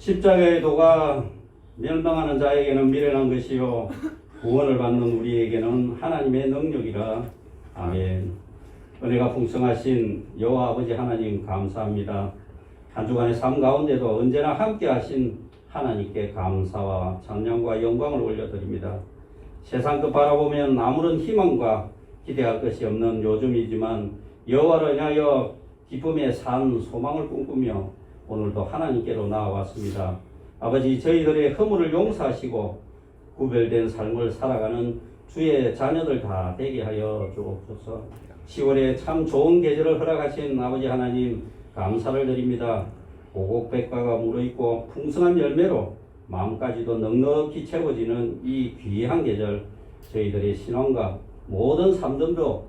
십자가의 도가 멸망하는 자에게는 미련한 것이요 구원을 받는 우리에게는 하나님의 능력이라. 아멘. 은혜가 풍성하신 여호와 아버지 하나님 감사합니다. 한 주간의 삶 가운데도 언제나 함께 하신 하나님께 감사와 찬양과 영광을 올려드립니다. 세상 것 바라보면 아무런 희망과 기대할 것이 없는 요즘이지만 여호와를 인하여 기쁨의 산 소망을 꿈꾸며 오늘도 하나님께로 나아왔습니다. 아버지, 저희들의 허물을 용서하시고 구별된 삶을 살아가는 주의 자녀들 다 되게 하여 주옵소서. 10월에 참 좋은 계절을 허락하신 아버지 하나님 감사를 드립니다. 오곡백과가 무르익고 풍성한 열매로 마음까지도 넉넉히 채워지는 이 귀한 계절, 저희들의 신앙과 모든 삶들도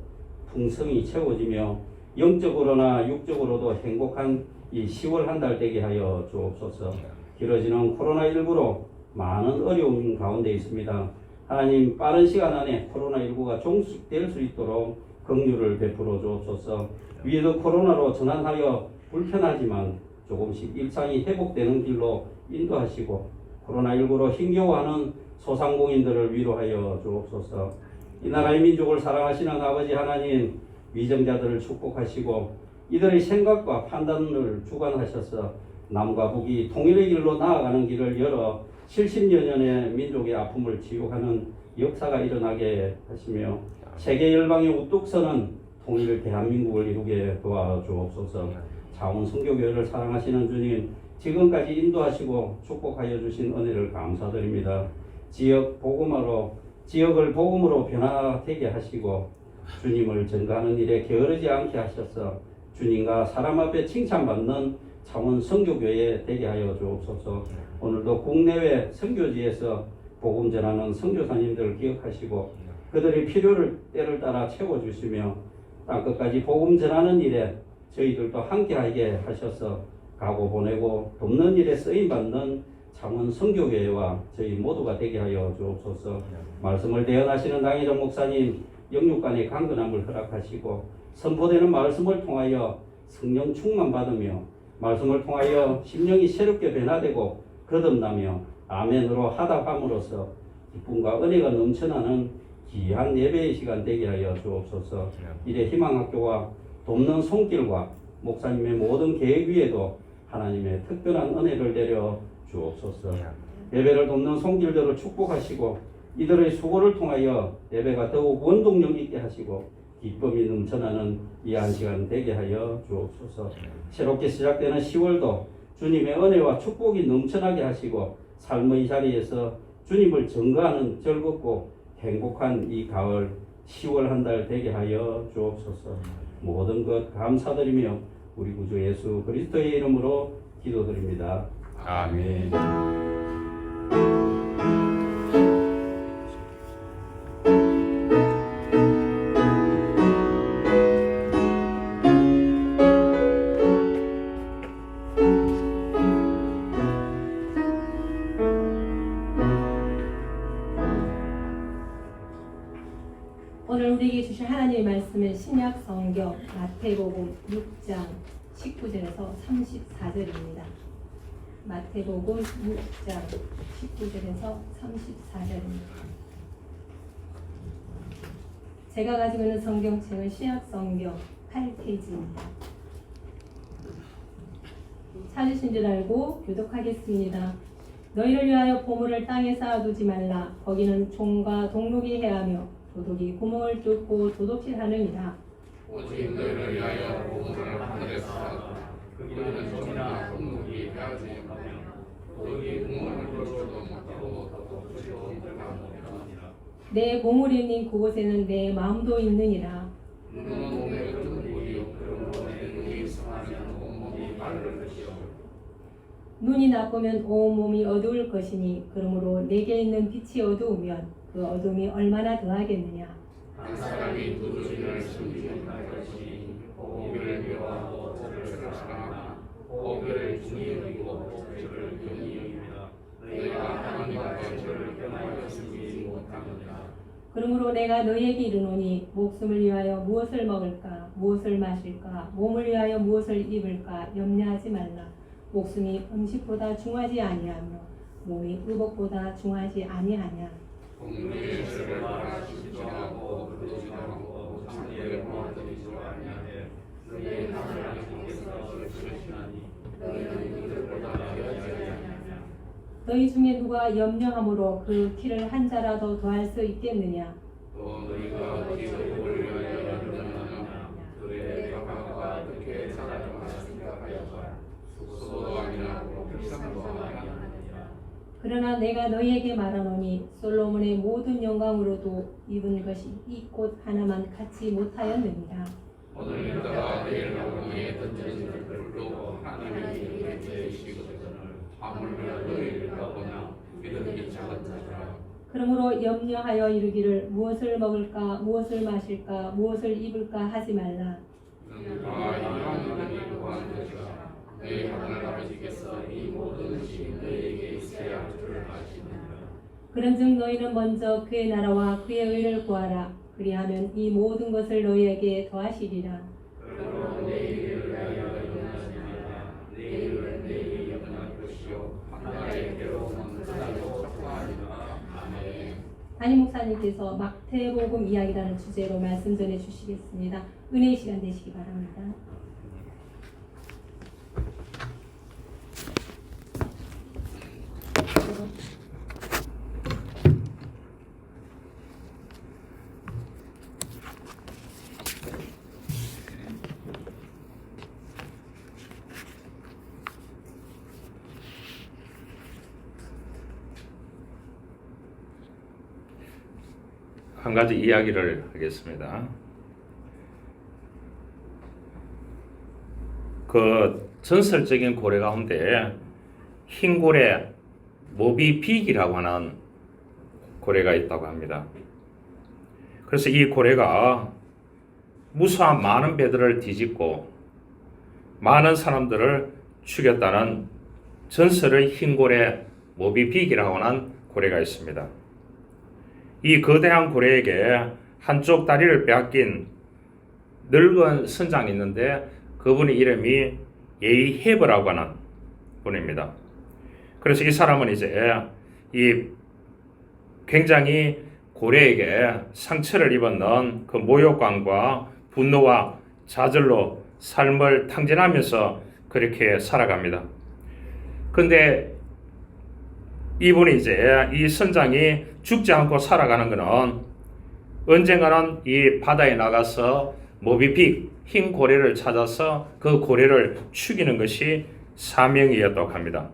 풍성히 채워지며 영적으로나 육적으로도 행복한 이 10월 한 달 되게 하여 주옵소서. 길어지는 코로나19로 많은 어려움 가운데 있습니다. 하나님, 빠른 시간 안에 코로나19가 종식될 수 있도록 긍휼을 베풀어 주옵소서. 위에도 코로나로 전환하여 불편하지만 조금씩 일상이 회복되는 길로 인도하시고 코로나19로 힘겨워하는 소상공인들을 위로하여 주옵소서. 이 나라의 민족을 사랑하시는 아버지 하나님, 위정자들을 축복하시고 이들의 생각과 판단을 주관하셔서 남과 북이 통일의 길로 나아가는 길을 열어 70여 년의 민족의 아픔을 치유하는 역사가 일어나게 하시며 세계 열방에 우뚝 서는 통일 대한민국을 이루게 도와주옵소서. 자원 선교교회를 사랑하시는 주님, 지금까지 인도하시고 축복하여 주신 은혜를 감사드립니다. 지역을 복음으로 변화되게 하시고 주님을 전가하는 일에 게으르지 않게 하셔서 주님과 사람 앞에 칭찬받는 창원 선교교회 되게 하여 주옵소서. 오늘도 국내외 선교지에서 복음 전하는 선교사님들을 기억하시고 그들의 필요를 때를 따라 채워주시며 땅끝까지 복음 전하는 일에 저희들도 함께하게 하셔서 가고 보내고 돕는 일에 쓰임받는 창원 선교교회와 저희 모두가 되게 하여 주옵소서. 말씀을 대언하시는 당회장 목사님, 영육간의 강건함을 허락하시고 선포되는 말씀을 통하여 성령 충만 받으며 말씀을 통하여 심령이 새롭게 변화되고 거듭나며 아멘으로 하답함으로써 기쁨과 은혜가 넘쳐나는 귀한 예배의 시간 되게 하여 주옵소서. 이래 희망학교와 돕는 손길과 목사님의 모든 계획 위에도 하나님의 특별한 은혜를 내려 주옵소서. 예배를 돕는 손길들을 축복하시고 이들의 수고를 통하여 예배가 더욱 원동력 있게 하시고 기쁨이 넘쳐나는 이 한 시간 되게 하여 주옵소서. 새롭게 시작되는 10월도 주님의 은혜와 축복이 넘쳐나게 하시고 삶의 자리에서 주님을 증거하는 즐겁고 행복한 이 가을 10월 한 달 되게 하여 주옵소서. 모든 것 감사드리며 우리 구주 예수 그리스도의 이름으로 기도드립니다. 아멘. 오늘 우리에게 주신 하나님의 말씀은 신약 성경 마태복음 6장 19절에서 34절입니다. 마태복음 6장 19절에서 34절입니다. 제가 가지고 있는 성경책은 신약 성경 8페이지입니다. 찾으신 줄 알고 교독하겠습니다. 너희를 위하여 보물을 땅에 쌓아두지 말라. 거기는 종과 동록이 해하며 도둑이 구멍을 뚫고 도둑질하느니라. 오직 너희를 위하여 보물을 하늘에 쌓아두라. 거기는 종이나 동록이 해하지 못하며 도둑이 구멍을 뚫지도 못하고 도둑질도 못하느니라. 내 보물이 있는 그곳에는 내 마음도 있느니라. 눈은 몸의 근육이요 그러므로 내 눈이 성하면 온몸이 마를 것이요 눈이 나쁘면 온 몸이 어두울 것이니 그러므로 내게 있는 빛이 어두우면 그 어둠이 얼마나 더하겠느냐. 한 사람이 두 주인을 섬기지 못할 것이니 보기를 미워하고 저를 사랑하나 보기를 중히 여기고 저를 경히 여깁니다. 너희가 하나님과 저를 겸하여 섬기지 못하느니라. 그러므로 내가 너희에게 이르노니 목숨을 위하여 무엇을 먹을까 무엇을 마실까 몸을 위하여 무엇을 입을까 염려하지 말라. 목숨이 음식보다 중하지 아니하며 몸이 의복보다 중하지 아니하냐. 공중의 죄를 말하시지 않고 그러지 않고 장래를 모아드리지 아니하되 너희의 하나님께서 주시나니 너희는 그들보다 귀하지 아니하냐. 너희 중에 누가 염려함으로 그 키를 한 자라도 더할 수 있겠느냐. 또 너희가 기도를 위하여 연단하느냐. 그의 각각과 어떻게 살아가나 생각하여봐. 숙소도 아니하고 필상도 아니하느니라. 그러나 내가 너희에게 말하노니 솔로몬의 모든 영광으로도 입은 것이 이 꽃 하나만 갖지 못하였느니라. 오늘과 내일 나오기에 던져진 불도 하나님의 이름에 제시거든을 하물며 너희를 가보냐 믿음이 작은 자라. 그러므로 염려하여 이르기를 무엇을 먹을까 무엇을 마실까 무엇을 입을까 하지 말라. 너희가 이러한 믿음이 구한 것이라. 너희 하늘 아버지께서 이 모든 것이 너희에게 있어야 줄을 아시느니라. 그런즉 너희는 먼저 그의 나라와 그의 의를 구하라. 그리하면 이 모든 것을 너희에게 더하시리라. 그러므로 내일을 위하여 연하시니라. 내일은 내일이 연할 것이요 하나의 괴로움은 그날로 삭하리라. 아멘. 담임 목사님께서 마태복음 이야기라는 주제로 말씀 전해 주시겠습니다. 은혜의 시간 되시기 바랍니다. 한 가지 이야기를 하겠습니다. 그 전설적인 고래 가운데 흰 고래 모비빅이라고 하는 고래가 있다고 합니다. 그래서 이 고래가 무수한 많은 배들을 뒤집고 많은 사람들을 죽였다는 전설의 흰 고래 모비빅이라고 하는 고래가 있습니다. 이 거대한 고래에게 한쪽 다리를 빼앗긴 늙은 선장이 있는데 그분의 이름이 예이헤브라고 하는 분입니다. 그래서 이 사람은 이제 이 굉장히 고래에게 상처를 입었는 그 모욕감과 분노와 좌절로 삶을 탕진하면서 그렇게 살아갑니다. 근데 이분이 이제 이 선장이 죽지 않고 살아가는 것은 언젠가는 이 바다에 나가서 모비빅 흰 고래를 찾아서 그 고래를 죽이는 것이 사명이었다고 합니다.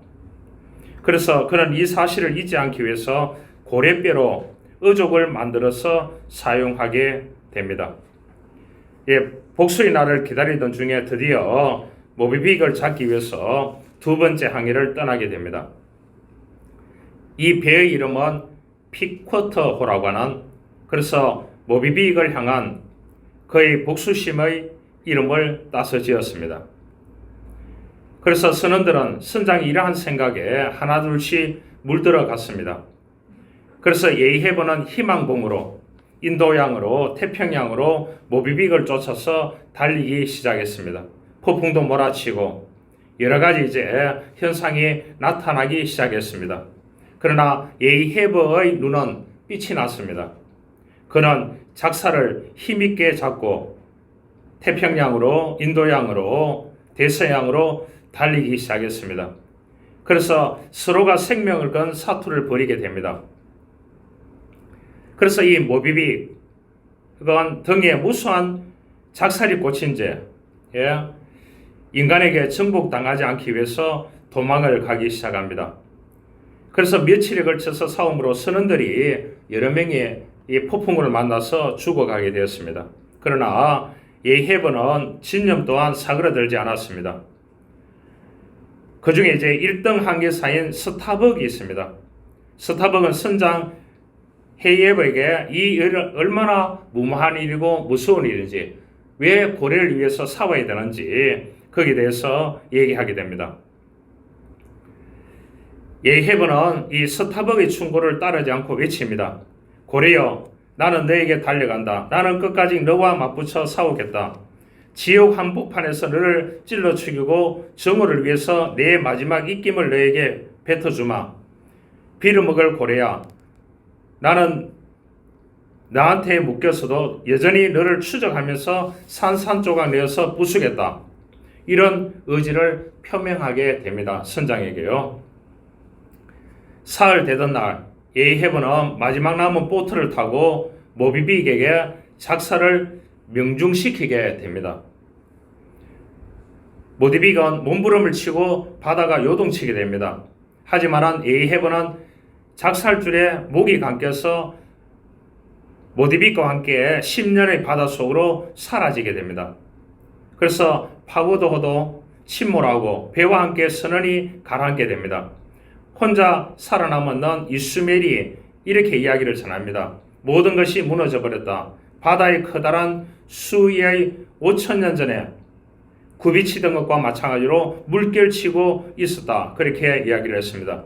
그래서 그는 이 사실을 잊지 않기 위해서 고래뼈로 어족을 만들어서 사용하게 됩니다. 복수의 날을 기다리던 중에 드디어 모비빅을 잡기 위해서 두 번째 항해를 떠나게 됩니다. 이 배의 이름은 피쿼터호라고 하는, 그래서 모비빅을 향한 그의 복수심의 이름을 따서 지었습니다. 그래서 선원들은 선장이 이러한 생각에 하나둘씩 물들어 갔습니다. 그래서 예이헤브는 희망봉으로 인도양으로 태평양으로 모비빅을 쫓아서 달리기 시작했습니다. 폭풍도 몰아치고 여러 가지 이제 현상이 나타나기 시작했습니다. 그러나 예이헤브의 눈은 빛이 났습니다. 그는 작사를 힘있게 잡고 태평양으로 인도양으로 대서양으로 달리기 시작했습니다. 그래서 서로가 생명을 건 사투를 벌이게 됩니다. 그래서 이 모비빅, 그건 등에 무수한 작살이 꽂힌 채 인간에게 정복당하지 않기 위해서 도망을 가기 시작합니다. 그래서 며칠에 걸쳐서 싸움으로 선원들이 여러 명의 이 폭풍우를 만나서 죽어가게 되었습니다. 그러나 예이헤브는 진념 또한 사그라들지 않았습니다. 그 중에 이제 1등 항해사인 스타벅이 있습니다. 스타벅은 선장 예이헤브에게 이 일은 얼마나 무모한 일이고 무서운 일인지, 왜 고래를 위해서 싸워야 되는지 거기에 대해서 얘기하게 됩니다. 예이헤브는 이 스타벅의 충고를 따르지 않고 외칩니다. 고래여, 나는 너에게 달려간다. 나는 끝까지 너와 맞붙여 싸우겠다. 지옥 한복판에서 너를 찔러 죽이고 정오를 위해서 내 마지막 입김을 너에게 뱉어주마. 빌어먹을 고래야, 나는 나한테 묶여서도 여전히 너를 추적하면서 산산조각 내어서 부수겠다. 이런 의지를 표명하게 됩니다. 선장에게요. 사흘 되던 날 에이헤브는 마지막 남은 보트를 타고 모비빅에게 작사를 명중시키게 됩니다. 모비빅은 몸부림을 치고 바다가 요동치게 됩니다. 하지만 에이헤브는 작살줄에 목이 감겨서 모비빅과 함께 10년의 바닷속으로 사라지게 됩니다. 그래서 파고도호도 침몰하고 배와 함께 선원이 가라앉게 됩니다. 혼자 살아남은 이스멜이 이렇게 이야기를 전합니다. 모든 것이 무너져 버렸다. 바다의 커다란 수위의 5,000년 전에 굽이치던 것과 마찬가지로 물결치고 있었다. 그렇게 이야기를 했습니다.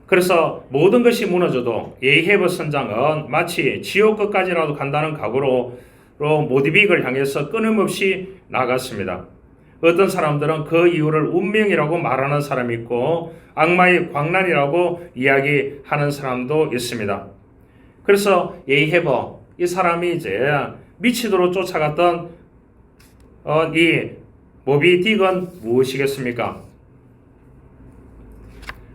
그래서 모든 것이 무너져도 에이헤브 선장은 마치 지옥 끝까지라도 간다는 각오로 모비빅을 향해서 끊임없이 나갔습니다. 어떤 사람들은 그 이유를 운명이라고 말하는 사람이 있고 악마의 광란이라고 이야기하는 사람도 있습니다. 그래서 에이헤브, 이 사람이 이제 미치도록 쫓아갔던 이 모비딕은 무엇이겠습니까?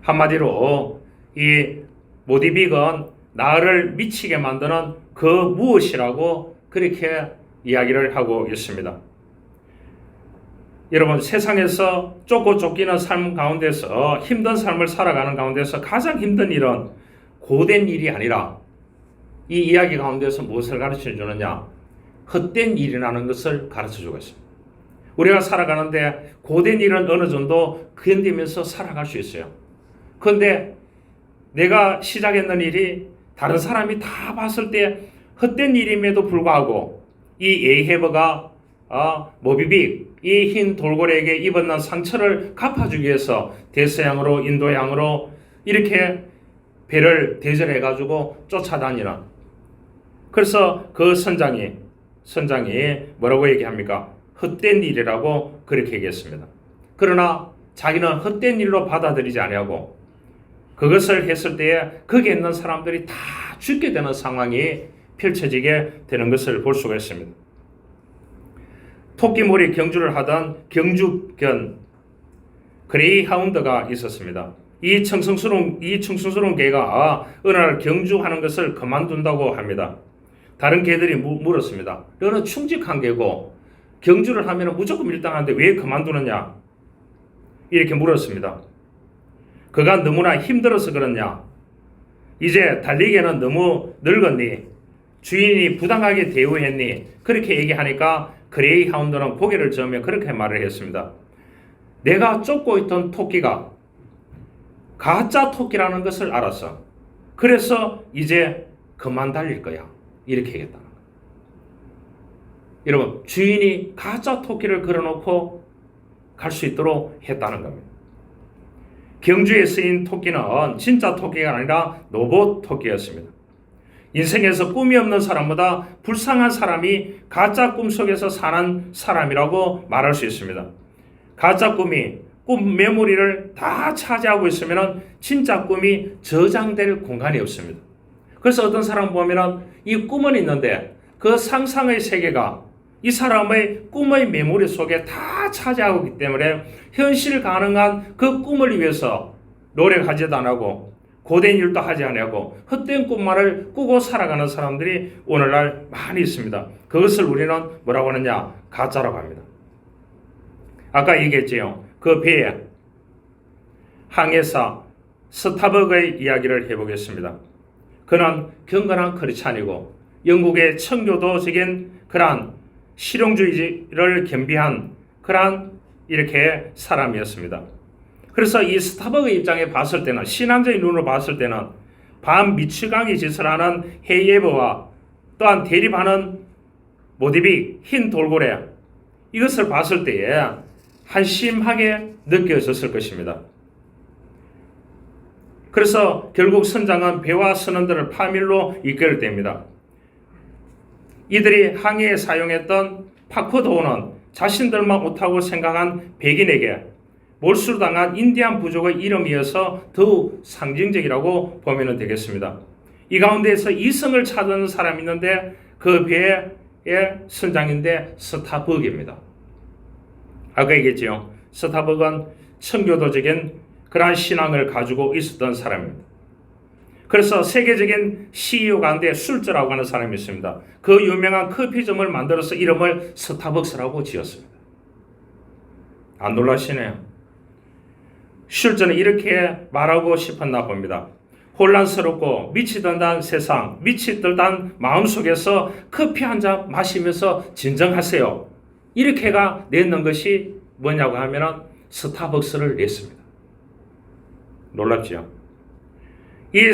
한마디로 이 모비딕은 나를 미치게 만드는 그 무엇이라고 그렇게 이야기를 하고 있습니다. 여러분, 세상에서 쫓고 쫓기는 삶 가운데서 힘든 삶을 살아가는 가운데서 가장 힘든 일은 고된 일이 아니라 이 이야기 가운데서 무엇을 가르쳐 주느냐? 헛된 일이라는 것을 가르쳐 주고 있습니다. 우리가 살아가는데 고된 일은 어느 정도 견디면서 살아갈 수 있어요. 그런데 내가 시작했는 일이 다른 사람이 다 봤을 때 헛된 일임에도 불구하고 이 에이헤브가 모비빅, 이 흰 돌고래에게 입었는 상처를 갚아주기 위해서 대서양으로 인도양으로 이렇게 배를 대절해가지고 쫓아다니는, 그래서 그 선장이 뭐라고 얘기합니까? 헛된 일이라고 그렇게 얘기했습니다. 그러나 자기는 헛된 일로 받아들이지 아니하고 그것을 했을 때에 거기에 있는 사람들이 다 죽게 되는 상황이 펼쳐지게 되는 것을 볼 수가 있습니다. 토끼몰이 경주를 하던 경주견 그레이하운드가 있었습니다. 이 청승스러운 개가 어느 날 경주하는 것을 그만둔다고 합니다. 다른 개들이 물었습니다. 너는 충직한 개고 경주를 하면 무조건 밀당하는데 왜 그만두느냐? 이렇게 물었습니다. 그가 너무나 힘들어서 그렇냐? 이제 달리기에는 너무 늙었니? 주인이 부당하게 대우했니? 그렇게 얘기하니까 그레이하운드는 고개를 저으며 그렇게 말을 했습니다. 내가 쫓고 있던 토끼가 가짜 토끼라는 것을 알았어. 그래서 이제 그만 달릴 거야. 이렇게 얘기했다. 여러분, 주인이 가짜 토끼를 걸어놓고 갈 수 있도록 했다는 겁니다. 경주에 쓰인 토끼는 진짜 토끼가 아니라 로봇 토끼였습니다. 인생에서 꿈이 없는 사람보다 불쌍한 사람이 가짜 꿈 속에서 사는 사람이라고 말할 수 있습니다. 가짜 꿈이 꿈 메모리를 다 차지하고 있으면 진짜 꿈이 저장될 공간이 없습니다. 그래서 어떤 사람 보면 이 꿈은 있는데 그 상상의 세계가 이 사람의 꿈의 메모리 속에 다 차지하고 있기 때문에 현실 가능한 그 꿈을 위해서 노력하지도 안 하고 고된 일도 하지 않고 헛된 꿈만을 꾸고 살아가는 사람들이 오늘날 많이 있습니다. 그것을 우리는 뭐라고 하느냐? 가짜라고 합니다. 아까 얘기했지요. 그 배에 항해사 스타벅의 이야기를 해보겠습니다. 그는 경건한 크리스찬이고 영국의 청교도적인 그러한 실용주의를 겸비한 그러한 이렇게 사람이었습니다. 그래서 이 스타벅의 입장에 봤을 때는, 신앙적인 눈으로 봤을 때는 반 미치광이 짓을 하는 헤이에버와 또한 대립하는 모비빅, 흰 돌고래, 이것을 봤을 때에 한심하게 느껴졌을 것입니다. 그래서 결국 선장은 배와 선원들을 파밀로 이끌어댑니다. 이들이 항해에 사용했던 파코도어는 자신들만 옳다고 생각한 백인에게 몰수당한 인디안 부족의 이름이어서 더욱 상징적이라고 보면 되겠습니다. 이 가운데에서 이성을 찾는 사람이 있는데 그 배의 선장인데 스타벅입니다. 아까 얘기했죠. 스타벅은 청교도적인 그러한 신앙을 가지고 있었던 사람입니다. 그래서 세계적인 CEO 가운데 술저라고 하는 사람이 있습니다. 그 유명한 커피점을 만들어서 이름을 스타벅스라고 지었습니다. 안 놀라시네요. 슐저는 이렇게 말하고 싶었나 봅니다. 혼란스럽고 미치 든단 세상, 미치 든단 마음속에서 커피 한 잔 마시면서 진정하세요. 이렇게가 내는 것이 뭐냐고 하면 스타벅스를 냈습니다. 놀랍죠? 이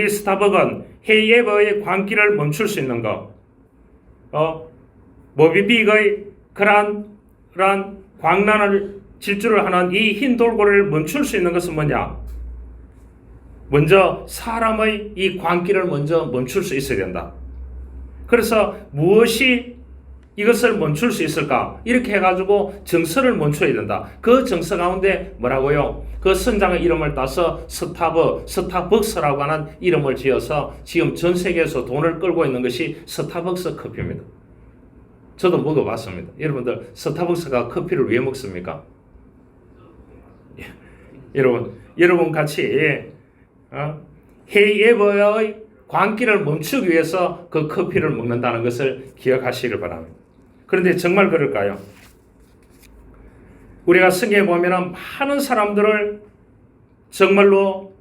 스타벅은 헤이에버의 광기를 멈출 수 있는 것, 모비빅의 그러한 광란을 질주를 하는 이 흰 돌고래를 멈출 수 있는 것은 뭐냐? 먼저 사람의 이 광기를 먼저 멈출 수 있어야 된다. 그래서 무엇이 이것을 멈출 수 있을까? 이렇게 해가지고 정서를 멈춰야 된다. 그 정서 가운데 뭐라고요? 그 선장의 이름을 따서 스타벅스라고 하는 이름을 지어서 지금 전 세계에서 돈을 끌고 있는 것이 스타벅스 커피입니다. 저도 먹어봤습니다. 여러분들 스타벅스가 커피를 왜 먹습니까? 여러분 같이 헤이에버의 광기를 멈추기 위해서 그 커피를 먹는다는 것을 기억하시길 바랍니다. 그런데 정말 그럴까요? 우리가 성경에 보면 많은 사람들을 정말로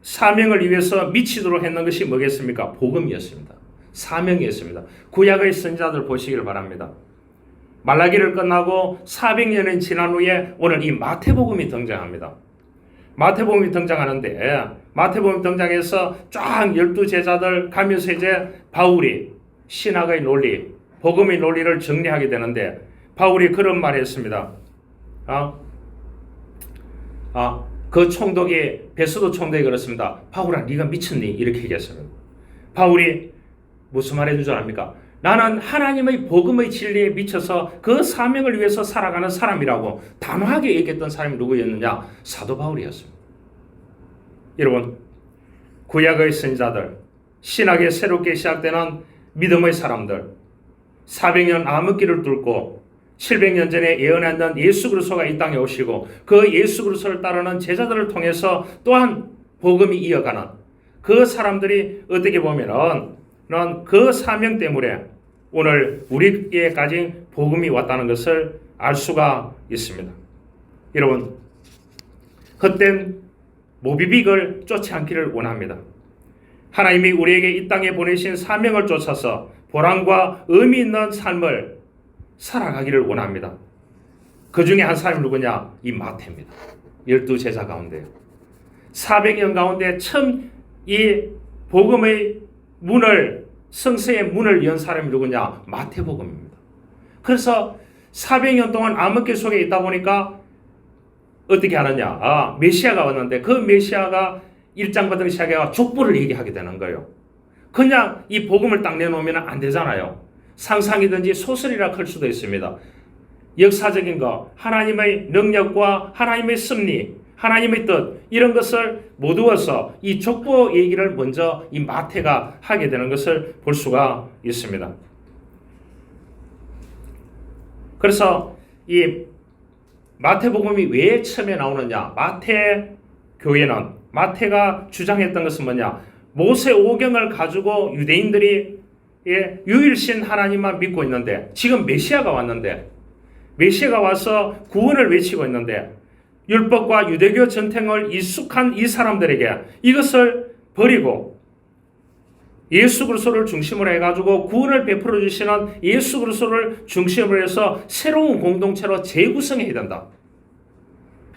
사명을 위해서 미치도록 했는 것이 뭐겠습니까? 복음이었습니다. 사명이었습니다. 구약의 선지자들 보시길 바랍니다. 말라기를 끝나고 400년이 지난 후에 오늘 이 마태복음이 등장합니다. 마태복음이 등장하는데 마태복음 등장해서 쫙 12제자들 가면서 이제 바울이 신학의 논리, 복음의 논리를 정리하게 되는데 바울이 그런 말을 했습니다. 그 총독이 베스도 총독이 그렇습니다. 바울아 네가 미쳤니? 이렇게 얘기했습니다. 바울이 무슨 말 해준 줄 압니까? 나는 하나님의 복음의 진리에 미쳐서 그 사명을 위해서 살아가는 사람이라고 단호하게 얘기했던 사람이 누구였느냐? 사도 바울이었습니다. 여러분, 구약의 선지자들, 신학에 새롭게 시작되는 믿음의 사람들, 400년 암흑기를 뚫고 700년 전에 예언했던 예수 그리스도가 이 땅에 오시고 그 예수 그리스도를 따르는 제자들을 통해서 또한 복음이 이어가는 그 사람들이 어떻게 보면은 그 사명 때문에 오늘 우리에게까지 복음이 왔다는 것을 알 수가 있습니다. 여러분, 헛된 모비빅을 쫓지 않기를 원합니다. 하나님이 우리에게 이 땅에 보내신 사명을 쫓아서 보람과 의미 있는 삶을 살아가기를 원합니다. 그 중에 한 사람이 누구냐? 이 마태입니다. 12제자 가운데 400년 가운데 처음 이 복음의 문을, 성서의 문을 연 사람이 누구냐? 마태복음입니다. 그래서 400년 동안 암흑기 속에 있다 보니까 어떻게 하느냐? 메시아가 왔는데 그 메시아가 1장부터 시작해서 족보를 얘기하게 되는 거예요. 그냥 이 복음을 딱 내놓으면 안 되잖아요. 상상이든지 소설이라 할 수도 있습니다. 역사적인 것, 하나님의 능력과 하나님의 섭리, 하나님의 뜻, 이런 것을 모두어서 이 족보 얘기를 먼저 이 마태가 하게 되는 것을 볼 수가 있습니다. 그래서 이 마태복음이 왜 처음에 나오느냐? 마태 교회는, 마태가 주장했던 것은 뭐냐? 모세 오경을 가지고 유대인들이 유일신 하나님만 믿고 있는데, 지금 메시아가 왔는데, 메시아가 와서 구원을 외치고 있는데, 율법과 유대교 전통을 익숙한 이 사람들에게 이것을 버리고 예수 그리스도를 중심으로 해가지고 구원을 베풀어 주시는 예수 그리스도를 중심으로 해서 새로운 공동체로 재구성해야 된다.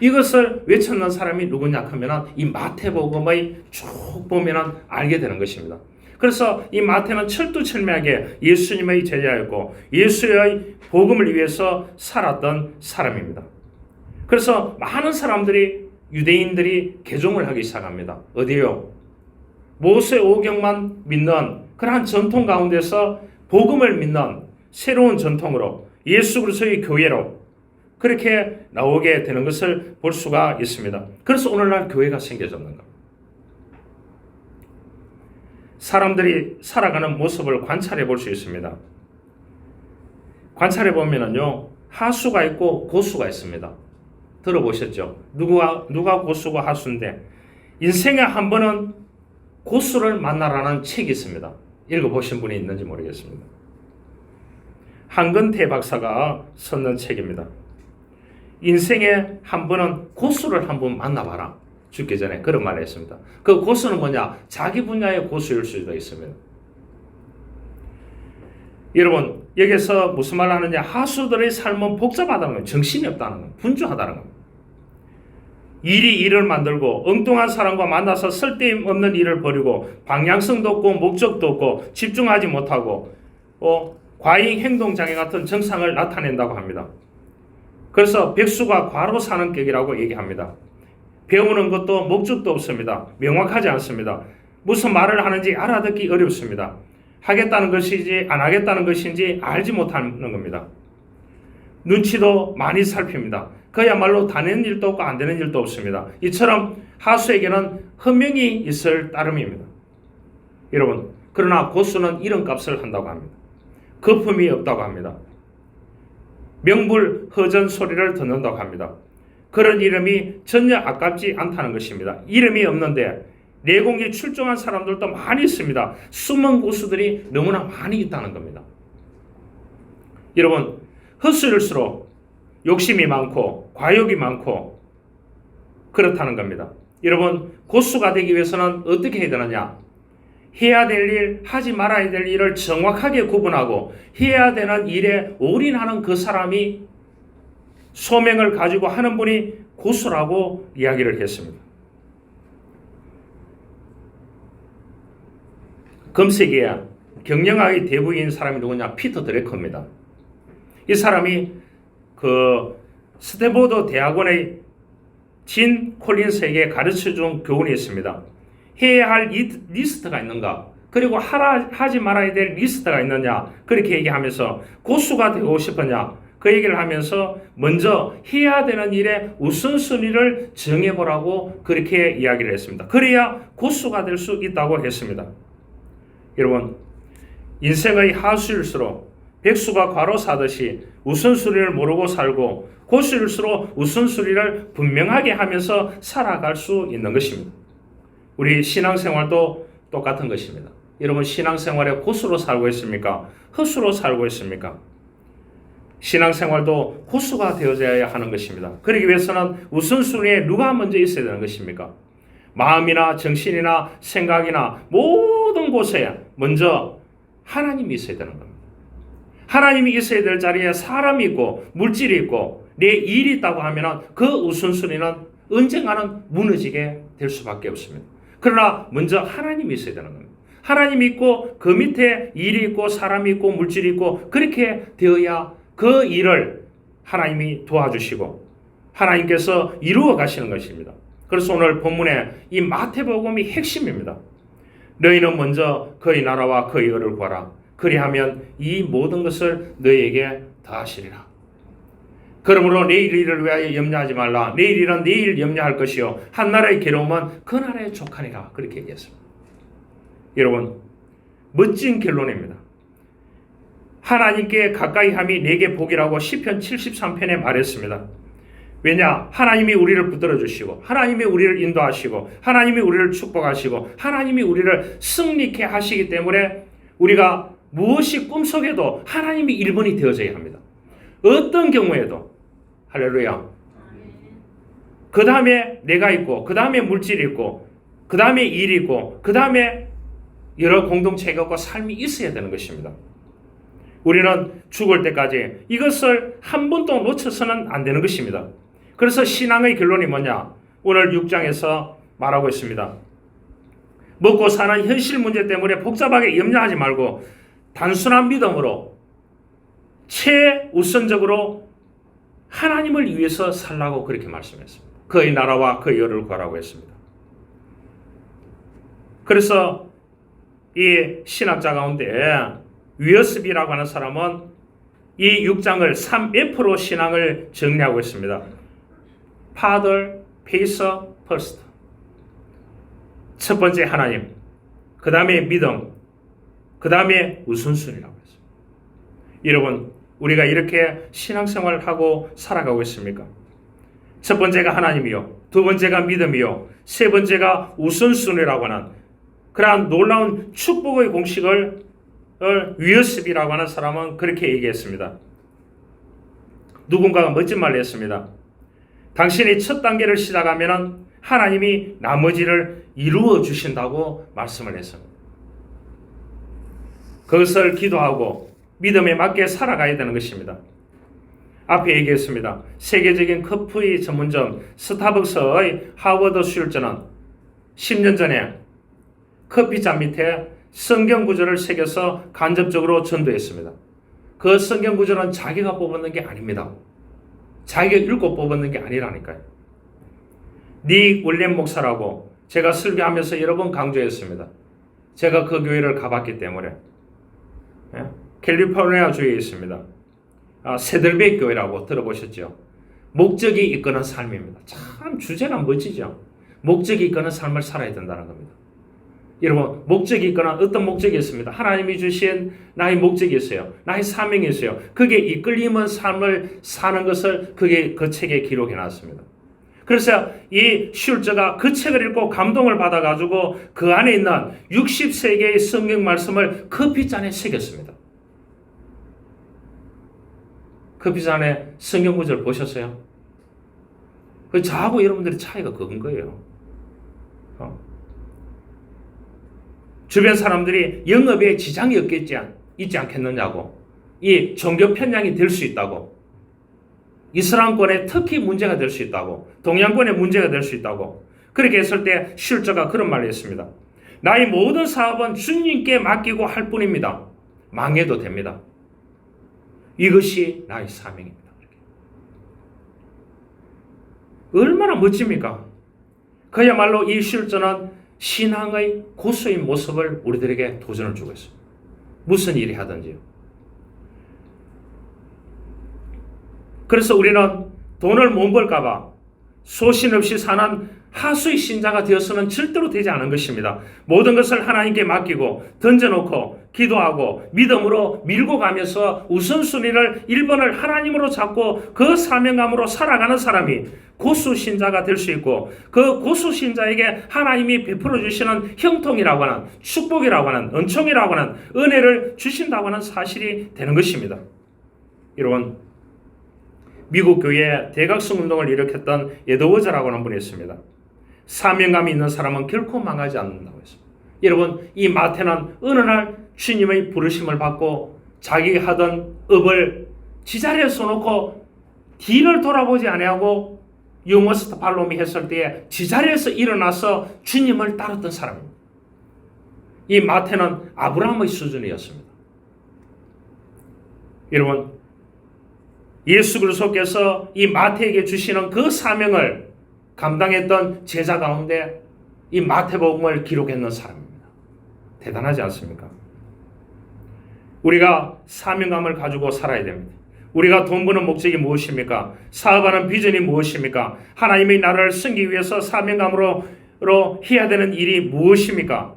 이것을 외쳤는 사람이 누구냐 하면 이 마태복음의 쭉 보면 알게 되는 것입니다. 그래서 이 마태는 철두철미하게 예수님의 제자였고 예수의 복음을 위해서 살았던 사람입니다. 그래서 많은 사람들이, 유대인들이 개종을 하기 시작합니다. 어디요? 모세 오경만 믿는 그러한 전통 가운데서 복음을 믿는 새로운 전통으로 예수 그리스도의 교회로 그렇게 나오게 되는 것을 볼 수가 있습니다. 그래서 오늘날 교회가 생겨졌는 겁니다. 사람들이 살아가는 모습을 관찰해 볼 수 있습니다. 관찰해 보면은요, 하수가 있고 고수가 있습니다. 들어보셨죠? 누가 고수고 하수인데, 인생에 한 번은 고수를 만나라는 책이 있습니다. 읽어보신 분이 있는지 모르겠습니다. 한근태 박사가 썼는 책입니다. 인생에 한 번은 고수를 한번 만나봐라. 죽기 전에 그런 말을 했습니다. 그 고수는 뭐냐? 자기 분야의 고수일 수도 있습니다. 여러분, 여기서 무슨 말을 하느냐? 하수들의 삶은 복잡하다는 거예요. 정신이 없다는 거예요. 분주하다는 거예요. 일이 일을 만들고 엉뚱한 사람과 만나서 쓸데없는 일을 벌이고 방향성도 없고 목적도 없고 집중하지 못하고 과잉 행동장애 같은 증상을 나타낸다고 합니다. 그래서 백수가 과로 사는 격이라고 얘기합니다. 배우는 것도 목적도 없습니다. 명확하지 않습니다. 무슨 말을 하는지 알아듣기 어렵습니다. 하겠다는 것인지 안 하겠다는 것인지 알지 못하는 겁니다. 눈치도 많이 살핍니다. 그야말로 되는 일도 없고 안 되는 일도 없습니다. 이처럼 하수에게는 허명이 있을 따름입니다. 여러분, 그러나 고수는 이런 값을 한다고 합니다. 거품이 없다고 합니다. 명불허전 소리를 듣는다고 합니다. 그런 이름이 전혀 아깝지 않다는 것입니다. 이름이 없는데 내공이 출중한 사람들도 많이 있습니다. 숨은 고수들이 너무나 많이 있다는 겁니다. 여러분, 헛수일수록 욕심이 많고 과욕이 많고 그렇다는 겁니다. 여러분, 고수가 되기 위해서는 어떻게 해야 되느냐? 해야 될 일, 하지 말아야 될 일을 정확하게 구분하고 해야 되는 일에 올인하는 그 사람이 소명을 가지고 하는 분이 고수라고 이야기를 했습니다. 금세기에 경영학의 대부인 사람이 누구냐? 피터 드래커입니다. 이 사람이 스탠포드 대학원의 진 콜린스에게 가르쳐준 교훈이 있습니다. 해야 할 리스트가 있는가? 그리고 하지 말아야 될 리스트가 있느냐? 그렇게 얘기하면서 고수가 되고 싶으냐? 그 얘기를 하면서 먼저 해야 되는 일의 우선순위를 정해보라고 그렇게 이야기를 했습니다. 그래야 고수가 될 수 있다고 했습니다. 여러분, 인생의 하수일수록 백수가 과로 사듯이 우선순위를 모르고 살고 고수일수록 우선순위를 분명하게 하면서 살아갈 수 있는 것입니다. 우리 신앙생활도 똑같은 것입니다. 여러분, 신앙생활에 고수로 살고 있습니까? 헛수로 살고 있습니까? 신앙생활도 고수가 되어져야 하는 것입니다. 그러기 위해서는 우선순위에 누가 먼저 있어야 되는 것입니까? 마음이나 정신이나 생각이나 모든 곳에 먼저 하나님이 있어야 되는 겁니다. 하나님이 있어야 될 자리에 사람이 있고 물질이 있고 내 일이 있다고 하면 그 우선순위는 언젠가는 무너지게 될 수밖에 없습니다. 그러나 먼저 하나님이 있어야 되는 겁니다. 하나님이 있고 그 밑에 일이 있고 사람이 있고 물질이 있고 그렇게 되어야 그 일을 하나님이 도와주시고 하나님께서 이루어 가시는 것입니다. 그래서 오늘 본문에 이 마태복음이 핵심입니다. 너희는 먼저 그의 나라와 그의 의를 구하라. 그리하면 이 모든 것을 너희에게 더하시리라. 그러므로 내일 일을 위하여 염려하지 말라. 내일 일은 내일 염려할 것이요 한 나라의 괴로움은 그 나라의 족하니라. 그렇게 얘기했습니다. 여러분, 멋진 결론입니다. 하나님께 가까이 함이 내게 복이라고 시편 73편에 말했습니다. 왜냐? 하나님이 우리를 붙들어 주시고 하나님이 우리를 인도하시고 하나님이 우리를 축복하시고 하나님이 우리를 승리케 하시기 때문에 우리가 무엇이 꿈속에도 하나님이 1번이 되어져야 합니다. 어떤 경우에도. 할렐루야. 그 다음에 내가 있고 그 다음에 물질이 있고 그 다음에 일이 있고 그 다음에 여러 공동체가 있고 삶이 있어야 되는 것입니다. 우리는 죽을 때까지 이것을 한 번도 놓쳐서는 안 되는 것입니다. 그래서 신앙의 결론이 뭐냐? 오늘 6장에서 말하고 있습니다. 먹고 사는 현실 문제 때문에 복잡하게 염려하지 말고 단순한 믿음으로 최우선적으로 하나님을 위해서 살라고 그렇게 말씀했습니다. 그의 나라와 그의 의를 구하라고 했습니다. 그래서 이 신학자 가운데 위어스비라고 하는 사람은 이 6장을 3F로 신앙을 정리하고 있습니다. Father, Pacer, First. 첫 번째 하나님, 그 다음에 믿음, 그 다음에 우선순위라고 했습니다. 여러분, 우리가 이렇게 신앙생활을 하고 살아가고 있습니까? 첫 번째가 하나님이요, 두 번째가 믿음이요, 세 번째가 우선순위라고 하는 그러한 놀라운 축복의 공식을 위어스비라고 하는 사람은 그렇게 얘기했습니다. 누군가가 멋진 말을 했습니다. 당신이 첫 단계를 시작하면 하나님이 나머지를 이루어 주신다고 말씀을 했습니다. 그것을 기도하고 믿음에 맞게 살아가야 되는 것입니다. 앞에 얘기했습니다. 세계적인 커피 전문점 스타벅스의 하워드 슐저는 10년 전에 커피잔 밑에 성경 구절을 새겨서 간접적으로 전도했습니다. 그 성경 구절은 자기가 뽑았는 게 아닙니다. 자기가 읽고 뽑았는 게 아니라니까요. 닉 윌리엄 목사라고 제가 설교하면서 여러 번 강조했습니다. 제가 그 교회를 가봤기 때문에. 캘리포니아 주에 있습니다. 세들베 교회라고 들어보셨죠? 목적이 이끄는 삶입니다. 참 주제가 멋지죠? 목적이 이끄는 삶을 살아야 된다는 겁니다. 여러분, 목적이 있거나 어떤 목적이 있습니다. 하나님이 주신 나의 목적이 있어요. 나의 사명이 있어요. 그게 이끌림은 삶을 사는 것을 그 책에 기록해 놨습니다. 그래서 이 슐저가 그 책을 읽고 감동을 받아가지고 그 안에 있는 60세개의 성경 말씀을 커피잔에 새겼습니다. 커피잔에 성경 구절 보셨어요? 저하고 여러분들의 차이가 그건 거예요. 주변 사람들이 영업에 지장이 있지 않겠느냐고, 이 종교 편향이 될 수 있다고, 이슬람권에 특히 문제가 될 수 있다고, 동양권에 문제가 될 수 있다고, 그렇게 했을 때 슐저가 그런 말을 했습니다. 나의 모든 사업은 주님께 맡기고 할 뿐입니다. 망해도 됩니다. 이것이 나의 사명입니다. 얼마나 멋집니까? 그야말로 이 슐저는 신앙의 고수인 모습을 우리들에게 도전을 주고 있습니다. 무슨 일이 하든지요. 그래서 우리는 돈을 못 벌까봐 소신 없이 사는 하수의 신자가 되어서는 절대로 되지 않은 것입니다. 모든 것을 하나님께 맡기고 던져놓고 기도하고 믿음으로 밀고 가면서 우선순위를 1번을 하나님으로 잡고 그 사명감으로 살아가는 사람이 고수신자가 될 수 있고, 그 고수신자에게 하나님이 베풀어 주시는 형통이라고 하는, 축복이라고 하는, 은총이라고 하는 은혜를 주신다고 하는 사실이 되는 것입니다. 여러분, 미국 교회에 대각성 운동을 일으켰던 에드워즈라고 하는 분이 있습니다. 사명감이 있는 사람은 결코 망하지 않는다고 했습니다. 여러분, 이 마태는 어느 날 주님의 부르심을 받고 자기 하던 업을 지자리에 써놓고 뒤를 돌아보지 아니하고 유머스트 발롬이 했을 때에 지자리에서 일어나서 주님을 따랐던 사람입니다. 이 마태는 아브라함의 수준이었습니다. 여러분, 예수 그리스도께서 이 마태에게 주시는 그 사명을 감당했던 제자 가운데 이 마태복음을 기록했는 사람입니다. 대단하지 않습니까? 우리가 사명감을 가지고 살아야 됩니다. 우리가 돈 버는 목적이 무엇입니까? 사업하는 비전이 무엇입니까? 하나님의 나라를 섬기기 위해서 사명감으로 해야 되는 일이 무엇입니까?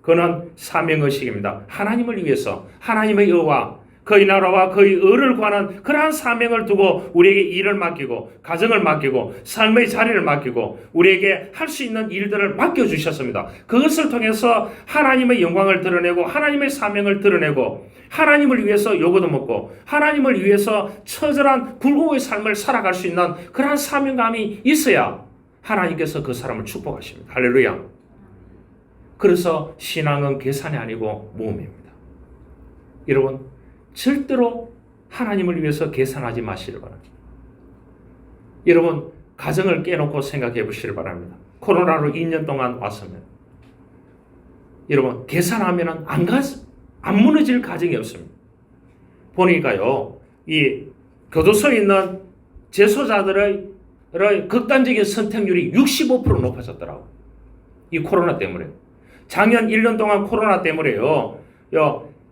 그는 사명의식입니다. 하나님을 위해서 하나님의 의와 그의 나라와 그의 의를 구하는 그러한 사명을 두고 우리에게 일을 맡기고 가정을 맡기고 삶의 자리를 맡기고 우리에게 할 수 있는 일들을 맡겨주셨습니다. 그것을 통해서 하나님의 영광을 드러내고 하나님의 사명을 드러내고 하나님을 위해서 요거도 먹고 하나님을 위해서 처절한 굴곡의 삶을 살아갈 수 있는 그러한 사명감이 있어야 하나님께서 그 사람을 축복하십니다. 할렐루야. 그래서 신앙은 계산이 아니고 모험입니다. 여러분, 절대로 하나님을 위해서 계산하지 마시길 바랍니다. 여러분, 가정을 깨놓고 생각해 보시길 바랍니다. 코로나로 2년 동안 왔으면 여러분, 계산하면 안 무너질 가정이 없습니다. 보니까요, 이 교도소에 있는 재소자들의 극단적인 선택률이 65% 높아졌더라고요. 이 코로나 때문에. 작년 1년 동안 코로나 때문에요.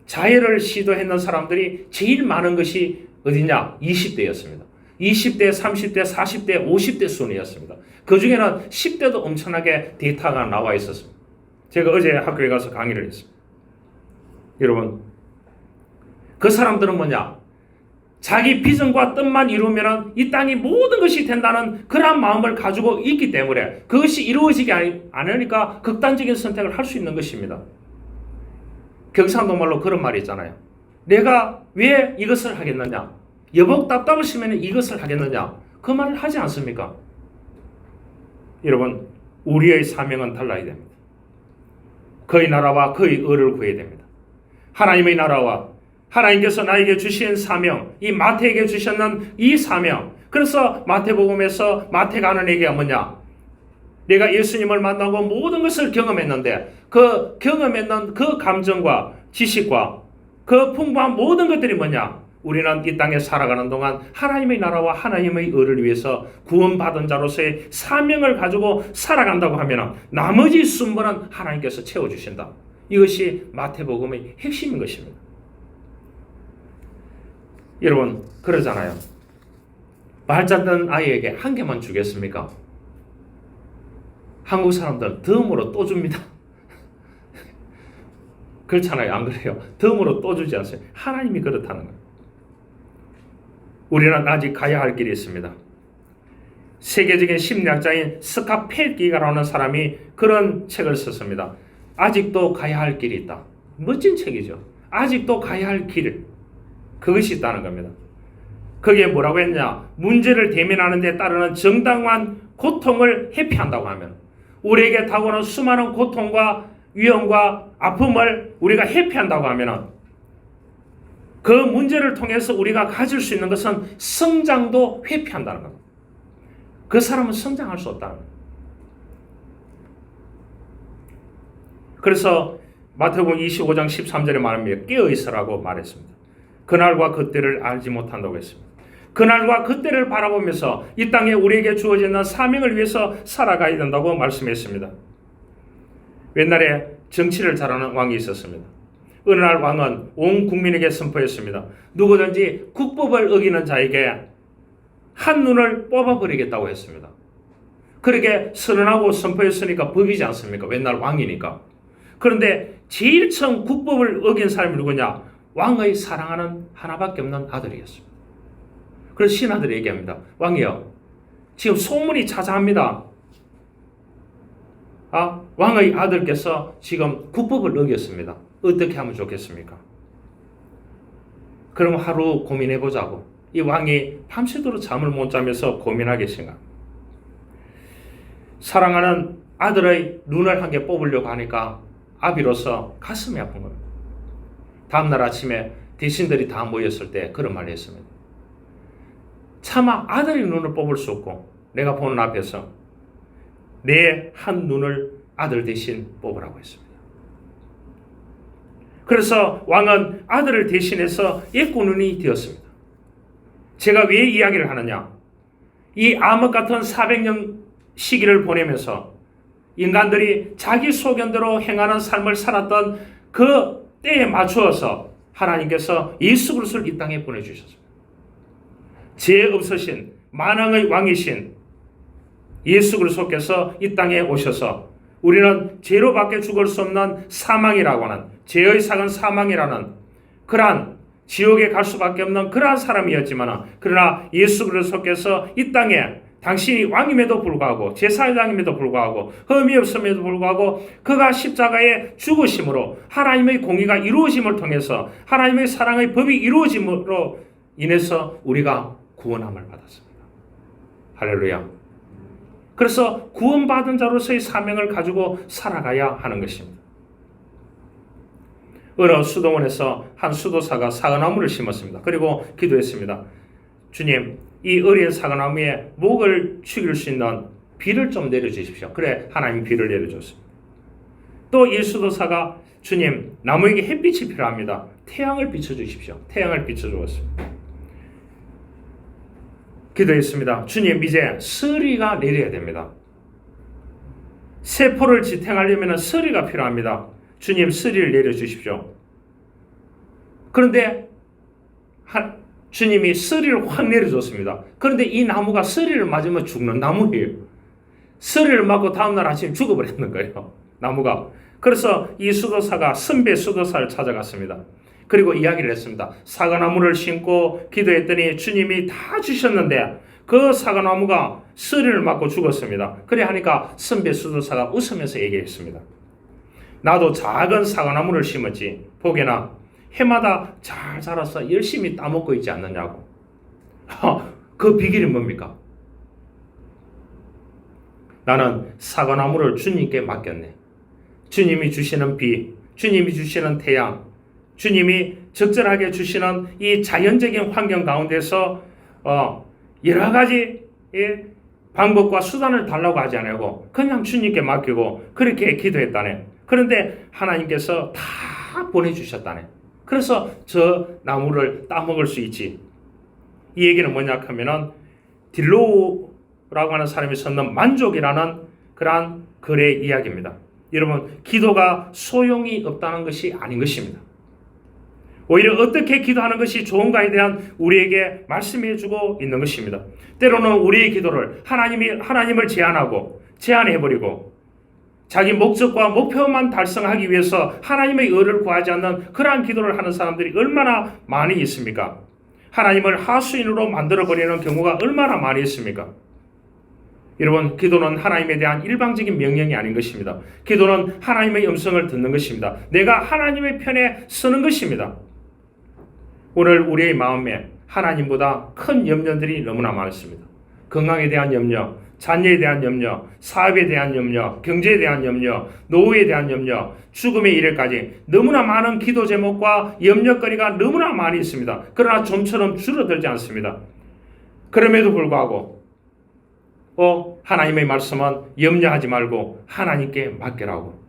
자해를 시도했는 사람들이 제일 많은 것이 어디냐? 20대였습니다. 20대, 30대, 40대, 50대 순이었습니다. 그 중에는 10대도 엄청나게 데이터가 나와 있었습니다. 제가 어제 학교에 가서 강의를 했습니다. 여러분, 그 사람들은 뭐냐? 자기 비전과 뜻만 이루면 이 땅이 모든 것이 된다는 그러한 마음을 가지고 있기 때문에 그것이 이루어지지 않으니까 극단적인 선택을 할 수 있는 것입니다. 경상도 말로 그런 말이 있잖아요. 내가 왜 이것을 하겠느냐? 여복 답답하시면 이것을 하겠느냐? 그 말을 하지 않습니까? 여러분, 우리의 사명은 달라야 됩니다. 그의 나라와 그의 의를 구해야 됩니다. 하나님의 나라와 하나님께서 나에게 주신 사명, 이 마태에게 주셨는 이 사명. 그래서 마태복음에서 마태가 하는 얘기가 뭐냐? 내가 예수님을 만나고 모든 것을 경험했는데 그 경험했는 그 감정과 지식과 그 풍부한 모든 것들이 뭐냐? 우리는 이 땅에 살아가는 동안 하나님의 나라와 하나님의 의를 위해서 구원받은 자로서의 사명을 가지고 살아간다고 하면 나머지 순번은 하나님께서 채워주신다. 이것이 마태복음의 핵심인 것입니다. 여러분, 그러잖아요. 말 잡는 아이에게 한 개만 주겠습니까? 한국 사람들은 덤으로 또 줍니다. 그렇잖아요. 안 그래요? 덤으로 또 주지 않어요. 하나님이 그렇다는 거예요. 우리는 아직 가야 할 길이 있습니다. 세계적인 심리학자인 스카펠기가라는 사람이 그런 책을 썼습니다. 아직도 가야 할 길이 있다. 멋진 책이죠. 아직도 가야 할 길, 그것이 있다는 겁니다. 그게 뭐라고 했냐? 문제를 대면하는 데 따르는 정당한 고통을 회피한다고 하면, 우리에게 다가오는 수많은 고통과 위험과 아픔을 우리가 회피한다고 하면 그 문제를 통해서 우리가 가질 수 있는 것은 성장도 회피한다는 겁니다. 그 사람은 성장할 수 없다는 겁니다. 그래서 마태복음 25장 13절에 말합니다. 깨어있으라고 말했습니다. 그날과 그때를 알지 못한다고 했습니다. 그날과 그때를 바라보면서 이 땅에 우리에게 주어지는 사명을 위해서 살아가야 된다고 말씀했습니다. 옛날에 정치를 잘하는 왕이 있었습니다. 어느 날 왕은 온 국민에게 선포했습니다. 누구든지 국법을 어기는 자에게 한 눈을 뽑아버리겠다고 했습니다. 그렇게 선언하고 선포했으니까 법이지 않습니까? 맨날 왕이니까. 그런데 제일 처음 국법을 어긴 사람이 누구냐? 왕의 사랑하는 하나밖에 없는 아들이었습니다. 그래서 신하들이 얘기합니다. 왕이요, 지금 소문이 자자합니다. 왕의 아들께서 지금 국법을 어겼습니다. 어떻게 하면 좋겠습니까? 그럼 하루 고민해보자고 이 왕이 밤새도록 잠을 못 자면서 고민하게 생각. 사랑하는 아들의 눈을 한 개 뽑으려고 하니까 아비로서 가슴이 아픈 겁니다. 다음날 아침에 대신들이 다 모였을 때 그런 말을 했습니다. 차마 아들의 눈을 뽑을 수 없고 내가 보는 앞에서 내 한 눈을 아들 대신 뽑으라고 했습니다. 그래서 왕은 아들을 대신해서 예꼬눈이 되었습니다. 제가 왜 이야기를 하느냐? 이 암흑 같은 400년 시기를 보내면서 인간들이 자기 소견대로 행하는 삶을 살았던 그 때에 맞추어서 하나님께서 예수 그리스도를 이 땅에 보내주셨습니다. 죄 없으신 만왕의 왕이신 예수 그리스도께서 이 땅에 오셔서 우리는 죄로밖에 죽을 수 없는 사망이라고 하는, 죄의 삭은 사망이라는 그러한 지옥에 갈 수밖에 없는 그러한 사람이었지만, 그러나 예수 그리스도께서 이 땅에 당신이 왕임에도 불구하고 제사장임에도 불구하고 흠이 없음에도 불구하고 그가 십자가에 죽으심으로 하나님의 공의가 이루어짐을 통해서 하나님의 사랑의 법이 이루어짐으로 인해서 우리가 구원함을 받았습니다. 할렐루야. 그래서 구원받은 자로서의 사명을 가지고 살아가야 하는 것입니다. 어느 수도원에서 한 수도사가 사과나무를 심었습니다. 그리고 기도했습니다. 주님, 이 어린 사과나무에 목을 죽일 수 있는 비를 좀 내려주십시오. 그래, 하나님 비를 내려줬습니다. 또 이 수도사가 주님, 나무에게 햇빛이 필요합니다. 태양을 비춰주십시오. 태양을 비춰주었습니다. 기도했습니다. 주님, 이제 서리가 내려야 됩니다. 세포를 지탱하려면 서리가 필요합니다. 주님, 서리를 내려주십시오. 그런데 주님이 서리를 확 내려줬습니다. 그런데 이 나무가 서리를 맞으면 죽는 나무예요. 서리를 맞고 다음날 아침에 죽어버렸는 거예요. 나무가. 그래서 이 수도사가 선배 수도사를 찾아갔습니다. 그리고 이야기를 했습니다. 사과나무를 심고 기도했더니 주님이 다 주셨는데 그 사과나무가 서리를 맞고 죽었습니다. 그래 하니까 선배 수도사가 웃으면서 얘기했습니다. 나도 작은 사과나무를 심었지. 보게나 해마다 잘 자라서 열심히 따먹고 있지 않느냐고. 그 비결이 뭡니까? 나는 사과나무를 주님께 맡겼네. 주님이 주시는 비, 주님이 주시는 태양, 주님이 적절하게 주시는 이 자연적인 환경 가운데서 여러 가지 방법과 수단을 달라고 하지 않고 그냥 주님께 맡기고 그렇게 기도했다네. 그런데 하나님께서 다 보내주셨다네. 그래서 저 나무를 따먹을 수 있지. 이 얘기는 뭐냐 하면은 딜로우라고 하는 사람이 썼는 만족이라는 그러한 글의 이야기입니다. 여러분, 기도가 소용이 없다는 것이 아닌 것입니다. 오히려 어떻게 기도하는 것이 좋은가에 대한 우리에게 말씀해주고 있는 것입니다. 때로는 우리의 기도를 하나님을 제한해버리고 자기 목적과 목표만 달성하기 위해서 하나님의 의를 구하지 않는 그러한 기도를 하는 사람들이 얼마나 많이 있습니까? 하나님을 하수인으로 만들어버리는 경우가 얼마나 많이 있습니까? 여러분, 기도는 하나님에 대한 일방적인 명령이 아닌 것입니다. 기도는 하나님의 음성을 듣는 것입니다. 내가 하나님의 편에 서는 것입니다. 오늘 우리의 마음에 하나님보다 큰 염려들이 너무나 많습니다. 건강에 대한 염려, 자녀에 대한 염려, 사업에 대한 염려, 경제에 대한 염려, 노후에 대한 염려, 죽음의 이래까지 너무나 많은 기도 제목과 염려거리가 너무나 많이 있습니다. 그러나 좀처럼 줄어들지 않습니다. 그럼에도 불구하고 하나님의 말씀은 염려하지 말고 하나님께 맡기라고.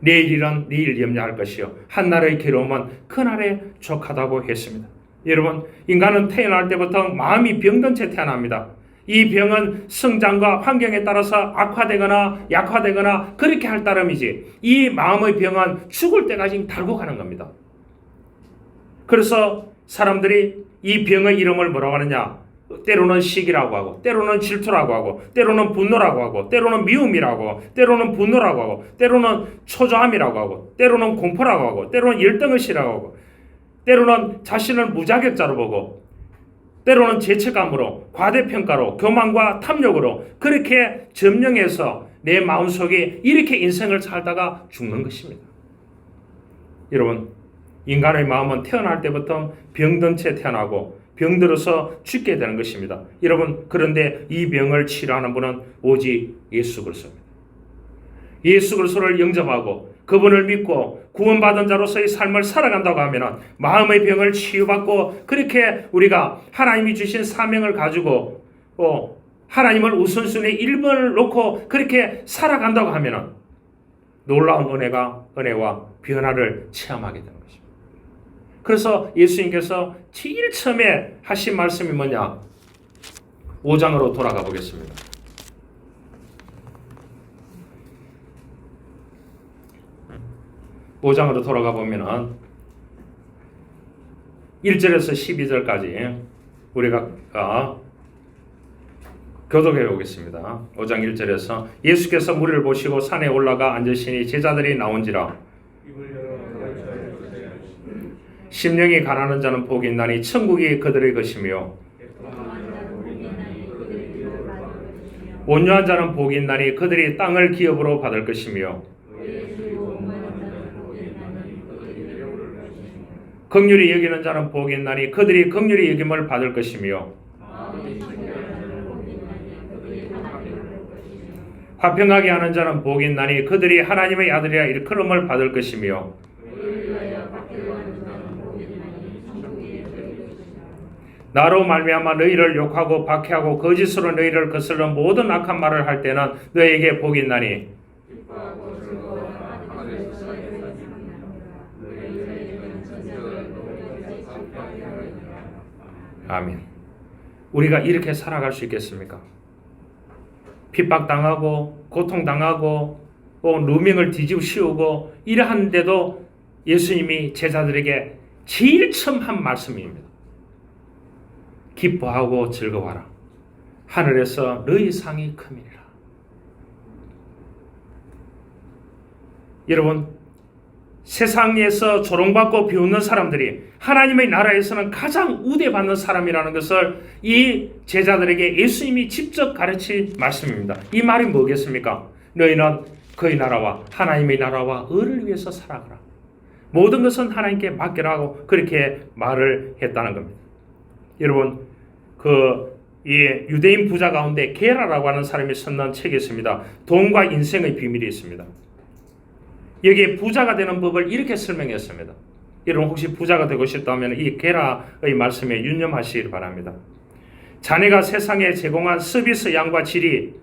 내일 일은 내일 염려할 것이요 한날의 괴로움은 그날에 족하다고 했습니다. 여러분, 인간은 태어날 때부터 마음이 병든 채 태어납니다. 이 병은 성장과 환경에 따라서 악화되거나 약화되거나 그렇게 할 따름이지, 이 마음의 병은 죽을 때까지 달고 가는 겁니다. 그래서 사람들이 이 병의 이름을 뭐라고 하느냐? 때로는 시기라고 하고, 때로는 질투라고 하고, 때로는 분노라고 하고, 때로는 미움이라고 하고, 때로는 분노라고 하고, 때로는 초조함이라고 하고, 때로는 공포라고 하고, 때로는 열등의식이라고 하고, 때로는 자신을 무자격자로 보고, 때로는 죄책감으로, 과대평가로, 교만과 탐욕으로 그렇게 점령해서 내 마음속에 이렇게 인생을 살다가 죽는 것입니다. 여러분, 인간의 마음은 태어날 때부터 병든 채 태어나고 병들어서 죽게 되는 것입니다. 여러분, 그런데 이 병을 치료하는 분은 오직 예수 그리스도입니다. 예수 그리스도를 영접하고 그분을 믿고 구원받은 자로서의 삶을 살아간다고 하면 마음의 병을 치유받고 그렇게 우리가 하나님이 주신 사명을 가지고 하나님을 우선순위 1번을 놓고 그렇게 살아간다고 하면 놀라운 은혜와 변화를 체험하게 되는 것입니다. 그래서 예수님께서 제일 처음에 하신 말씀이 뭐냐? 5장으로 돌아가 보겠습니다. 5장으로 돌아가 보면은 1절에서 12절까지 우리가 교독해 보겠습니다. 5장 1절에서 예수께서 무리를 보시고 산에 올라가 앉으시니 제자들이 나온지라. 심령이 가난한 자는 복이 있나니 천국이 그들의 것이며 온유한 자는 복이 있나니 그들이 땅을 기업으로 받을 것이며 긍휼히 여기는 자는 복이 있나니 그들이 긍휼히 여김을 받을 것이며 화평하게 하는 자는 복이 있나니 그들이 하나님의 아들이라 일컬음을 받을 것이며 나로 말미암아 너희를 욕하고 박해하고 거짓으로 너희를 거슬러 모든 악한 말을 할 때는 너희에게 복이 있나니 아멘. 우리가 이렇게 살아갈 수 있겠습니까? 핍박당하고 고통당하고 누명을 뒤집어 씌우고 이러한데도 예수님이 제자들에게 제일 처음 한 말씀입니다. 기뻐하고 즐거워하라. 하늘에서 너희 상이 큼이니라. 여러분, 세상에서 조롱받고 비웃는 사람들이 하나님의 나라에서는 가장 우대받는 사람이라는 것을 이 제자들에게 예수님이 직접 가르친 말씀입니다. 이 말이 뭐겠습니까? 너희는 그의 나라와 하나님의 나라와 의를 위해서 살아가라. 모든 것은 하나님께 맡기라 하고 그렇게 말을 했다는 겁니다. 여러분, 이 유대인 부자 가운데 게라라고 하는 사람이 썼는 책이 있습니다. 돈과 인생의 비밀이 있습니다. 여기에 부자가 되는 법을 이렇게 설명했습니다. 여러분, 혹시 부자가 되고 싶다면 이 게라의 말씀에 유념하시길 바랍니다. 자네가 세상에 제공한 서비스 양과 질이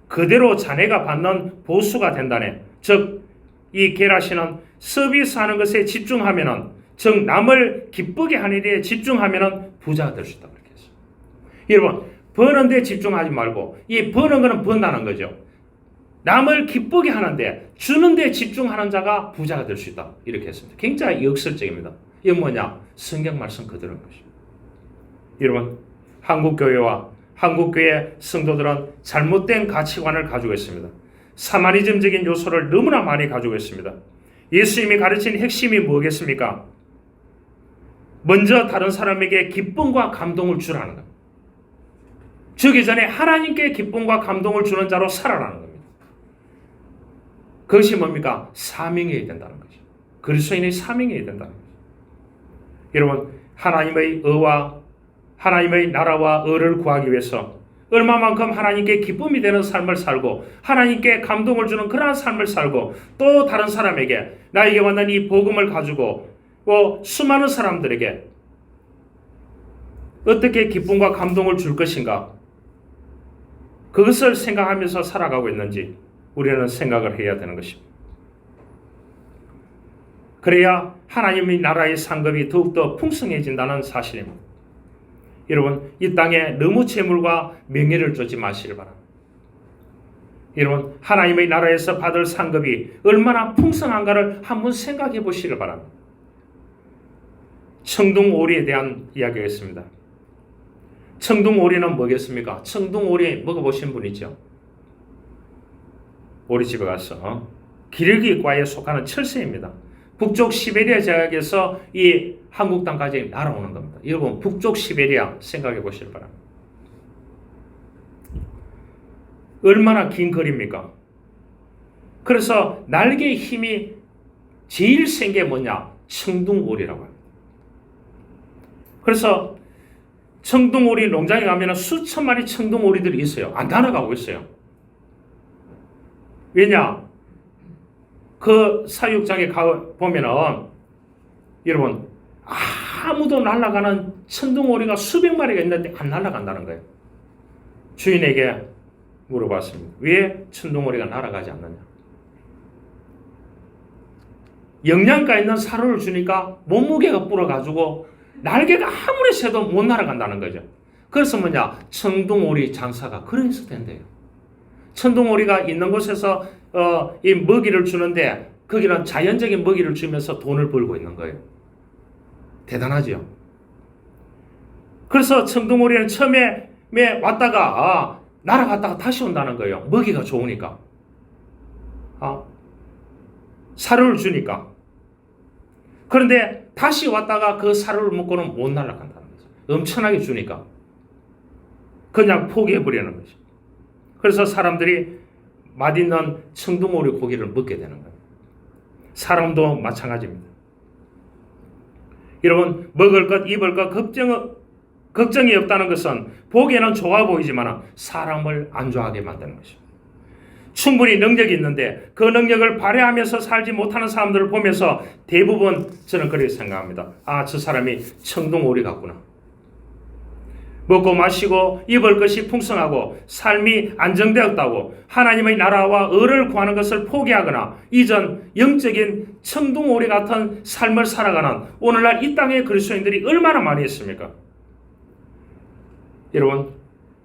그대로 자네가 받는 보수가 된다네. 즉, 이 게라시는 서비스하는 것에 집중하면은, 즉 남을 기쁘게 하는 일에 집중하면은 부자가 될 수 있다. 그렇게 했어요. 여러분, 버는 데 집중하지 말고, 이 버는 거는 번다는 거죠. 남을 기쁘게 하는데, 주는 데 집중하는 자가 부자가 될 수 있다. 이렇게 했습니다. 굉장히 역설적입니다. 이건 뭐냐? 성경 말씀 그대로인 것입니다. 여러분, 한국교회와 한국교회 성도들은 잘못된 가치관을 가지고 있습니다. 사마니즘적인 요소를 너무나 많이 가지고 있습니다. 예수님이 가르친 핵심이 뭐겠습니까? 먼저 다른 사람에게 기쁨과 감동을 주라는 겁니다. 주기 전에 하나님께 기쁨과 감동을 주는 자로 살아라는 겁니다. 그것이 뭡니까? 사명이어야 된다는 거죠. 그리스도인의 사명이어야 된다는 거죠. 여러분, 하나님의 의와 하나님의 나라와 의를 구하기 위해서 얼마만큼 하나님께 기쁨이 되는 삶을 살고 하나님께 감동을 주는 그러한 삶을 살고 또 다른 사람에게 나에게 왔는 이 복음을 가지고 수많은 사람들에게 어떻게 기쁨과 감동을 줄 것인가, 그것을 생각하면서 살아가고 있는지 우리는 생각을 해야 되는 것입니다. 그래야 하나님의 나라의 상급이 더욱더 풍성해진다는 사실입니다. 여러분, 이 땅에 너무 재물과 명예를 쫓지 마시길 바랍니다. 여러분, 하나님의 나라에서 받을 상급이 얼마나 풍성한가를 한번 생각해 보시길 바랍니다. 청둥오리에 대한 이야기가 있습니다. 청둥오리는 뭐겠습니까? 청둥오리 먹어보신 분 있죠? 오리집에 가서 기러기과에 속하는 철새입니다. 북쪽 시베리아 제약에서 이 한국 땅까지 날아오는 겁니다. 여러분, 북쪽 시베리아 생각해 보시길 바랍니다. 얼마나 긴 거리입니까? 그래서 날개의 힘이 제일 센 게 뭐냐? 청둥오리라고 합니다. 그래서 청둥오리 농장에 가면 수천 마리 청둥오리들이 있어요. 안 날아가고 있어요. 왜냐? 그 사육장에 가보면은 여러분, 아무도 날아가는 청둥오리가 수백 마리가 있는데 안 날아간다는 거예요. 주인에게 물어봤습니다. 왜 청둥오리가 날아가지 않느냐? 영양가 있는 사료를 주니까 몸무게가 불어가지고 날개가 아무리 세도 못 날아간다는 거죠. 그래서 뭐냐? 청둥오리 장사가 그래서 된대요. 청둥오리가 있는 곳에서 이 먹이를 주는데 거기는 자연적인 먹이를 주면서 돈을 벌고 있는 거예요. 대단하죠. 그래서 청둥오리는 처음에 왔다가 날아갔다가 다시 온다는 거예요. 먹이가 좋으니까. 사료를 주니까. 그런데 다시 왔다가 그 사료를 먹고는 못 날아간다는 거죠. 엄청나게 주니까. 그냥 포기해버리는 거죠. 그래서 사람들이 맛있는 청둥오리 고기를 먹게 되는 거예요. 사람도 마찬가지입니다. 여러분, 먹을 것, 입을 것 걱정이 없다는 것은 보기에는 좋아 보이지만 사람을 안 좋아하게 만드는 것입니다. 충분히 능력이 있는데 그 능력을 발휘하면서 살지 못하는 사람들을 보면서 대부분 저는 그렇게 생각합니다. 저 사람이 청둥오리 같구나. 먹고 마시고 입을 것이 풍성하고 삶이 안정되었다고 하나님의 나라와 의를 구하는 것을 포기하거나 이전 영적인 청둥오리 같은 삶을 살아가는 오늘날 이 땅의 그리스도인들이 얼마나 많이 있습니까? 여러분,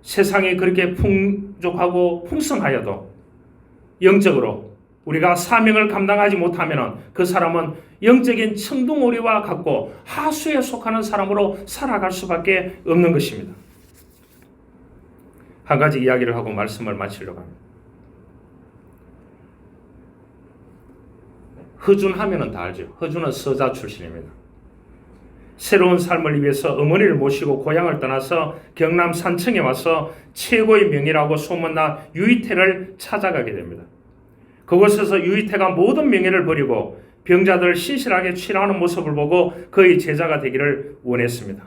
세상이 그렇게 풍족하고 풍성하여도 영적으로 우리가 사명을 감당하지 못하면 그 사람은 영적인 청둥오리와 같고 하수에 속하는 사람으로 살아갈 수밖에 없는 것입니다. 한 가지 이야기를 하고 말씀을 마치려고 합니다. 허준 하면은 다 알죠. 허준은 서자 출신입니다. 새로운 삶을 위해서 어머니를 모시고 고향을 떠나서 경남 산청에 와서 최고의 명예라고 소문난 유이태를 찾아가게 됩니다. 그곳에서 유이태가 모든 명예를 버리고 병자들 신실하게 치료하는 모습을 보고 그의 제자가 되기를 원했습니다.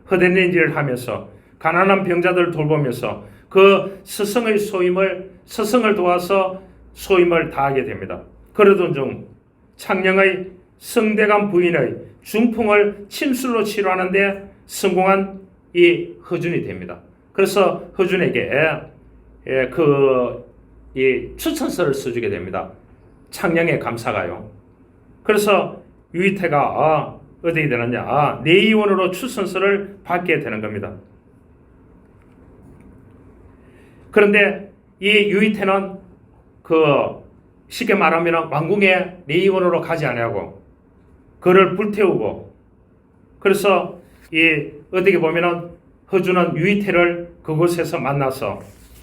헛된 일을 하면서 가난한 병자들을 돌보면서 그 스승을 도와서 소임을 다하게 됩니다. 그러던 중 창녕의 성대감 부인의 중풍을 침술로 치료하는데 성공한 이 허준이 됩니다. 그래서 허준에게 이 추천서를 써주게 됩니다. 창녕의 감사가요. 그래서 유이태가 어떻게 되느냐, 내의원으로 추천서를 받게 되는 겁니다. 그런데 이 유이태는 쉽게 말하면 왕궁에 내의원으로 가지 않냐고 그를 불태우고, 그래서 어떻게 보면은 허준은 유이태를 그곳에서 만나서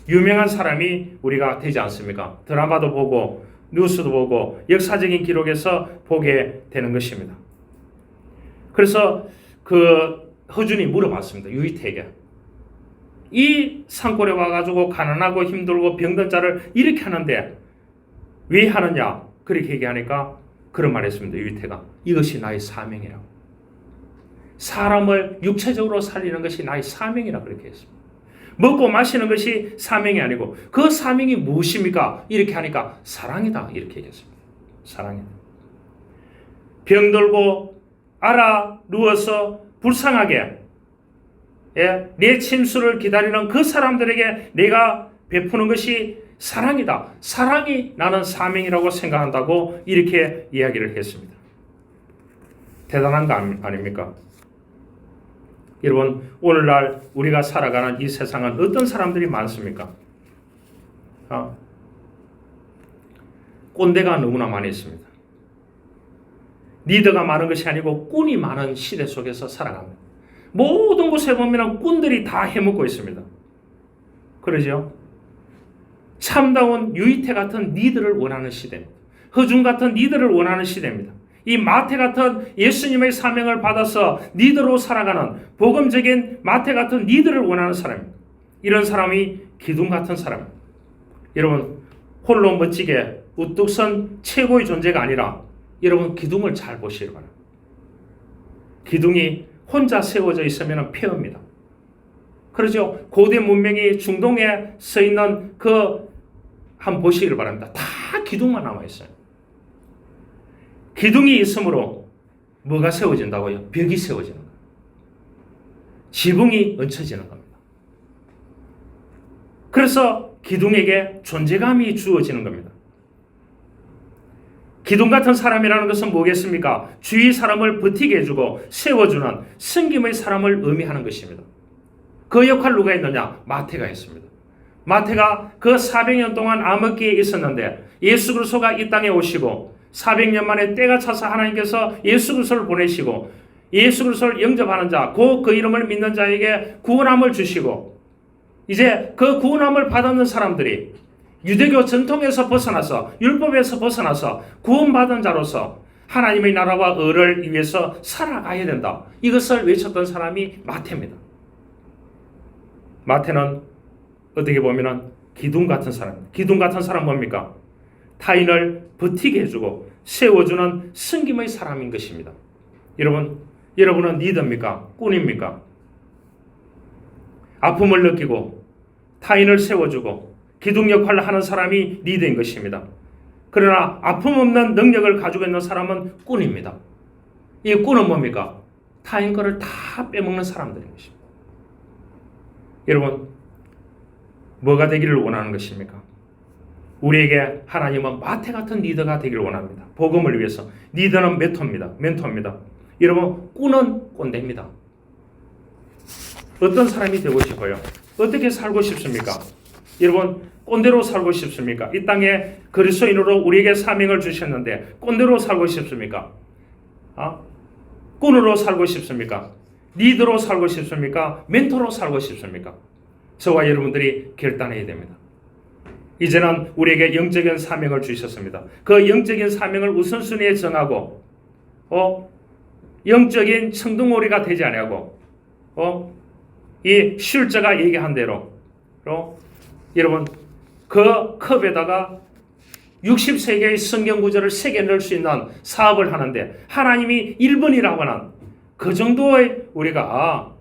유명한 사람이 우리가 되지 않습니까? 드라마도 보고 뉴스도 보고 역사적인 기록에서 보게 되는 것입니다. 그래서 그 허준이 물어봤습니다. 유이태에게. 이 산골에 와가지고 가난하고 힘들고 병든 자를 이렇게 하는데 왜 하느냐? 그렇게 얘기하니까 그런 말 했습니다. 유이태가. 이것이 나의 사명이라고. 사람을 육체적으로 살리는 것이 나의 사명이라고 그렇게 했습니다. 먹고 마시는 것이 사명이 아니고 그 사명이 무엇입니까? 이렇게 하니까 사랑이다. 이렇게 얘기했습니다. 사랑이다. 병들고 알아 누워서 불쌍하게 내 침수를 기다리는 그 사람들에게 내가 베푸는 것이 사랑이다. 사랑이 나는 사명이라고 생각한다고 이렇게 이야기를 했습니다. 대단한 거 아닙니까? 여러분, 오늘날 우리가 살아가는 이 세상은 어떤 사람들이 많습니까? 꼰대가 너무나 많이 있습니다. 리더가 많은 것이 아니고 꾼이 많은 시대 속에서 살아갑니다. 모든 곳에 보면 꾼들이 다 해먹고 있습니다. 그러죠? 참다운 유이태 같은 리더를 원하는 시대입니다. 허준 같은 리더를 원하는 시대입니다. 이 마태 같은 예수님의 사명을 받아서 리더로 살아가는 복음적인 마태 같은 리더를 원하는 사람입니다. 이런 사람이 기둥 같은 사람입니다. 여러분, 홀로 멋지게 우뚝 선 최고의 존재가 아니라 여러분 기둥을 잘 보시기 바랍니다. 기둥이 혼자 세워져 있으면 폐허입니다. 그렇죠? 고대 문명이 중동에 서 있는 한번 보시기를 바랍니다. 다 기둥만 남아 있어요. 기둥이 있으므로 뭐가 세워진다고요? 벽이 세워지는 거예요. 지붕이 얹혀지는 겁니다. 그래서 기둥에게 존재감이 주어지는 겁니다. 기둥 같은 사람이라는 것은 뭐겠습니까? 주위 사람을 버티게 해주고 세워주는 섬김의 사람을 의미하는 것입니다. 그 역할을 누가 했느냐? 마태가 했습니다. 마태가 그 400년 동안 암흑기에 있었는데 예수 그리스도가 이 땅에 오시고 400년 만에 때가 차서 하나님께서 예수 그리스도를 보내시고 예수 그리스도를 영접하는 자, 그 이름을 믿는 자에게 구원함을 주시고 이제 그 구원함을 받는 사람들이 유대교 전통에서 벗어나서 율법에서 벗어나서 구원받은 자로서 하나님의 나라와 의를 위해서 살아가야 된다. 이것을 외쳤던 사람이 마태입니다. 마태는 어떻게 보면 기둥 같은 사람입니다. 기둥 같은 사람 뭡니까? 타인을 버티게 해주고 세워주는 섬김의 사람인 것입니다. 여러분은 리더입니까? 꾼입니까? 아픔을 느끼고 타인을 세워주고 기둥 역할을 하는 사람이 리더인 것입니다. 그러나 아픔 없는 능력을 가지고 있는 사람은 꾼입니다. 이 꾼은 뭡니까? 타인 거를 다 빼먹는 사람들인 것입니다. 여러분, 뭐가 되기를 원하는 것입니까? 우리에게 하나님은 마태 같은 리더가 되기를 원합니다. 복음을 위해서. 리더는 멘토입니다. 여러분, 꾼은 꼰대입니다. 어떤 사람이 되고 싶어요? 어떻게 살고 싶습니까? 여러분, 꼰대로 살고 싶습니까? 이 땅에 그리스도인으로 우리에게 사명을 주셨는데 꼰대로 살고 싶습니까? 꾼으로 살고 싶습니까? 리더로 살고 싶습니까? 멘토로 살고 싶습니까? 저와 여러분들이 결단해야 됩니다. 이제는 우리에게 영적인 사명을 주셨습니다. 그 영적인 사명을 우선순위에 정하고 영적인 청둥오리가 되지 아니하고 이 슐저가 얘기한 대로 여러분 그 컵에다가 60세계의 성경 구절을 새겨 넣을 수 있는 사업을 하는데 하나님이 1번이라고 하는 그 정도의 우리가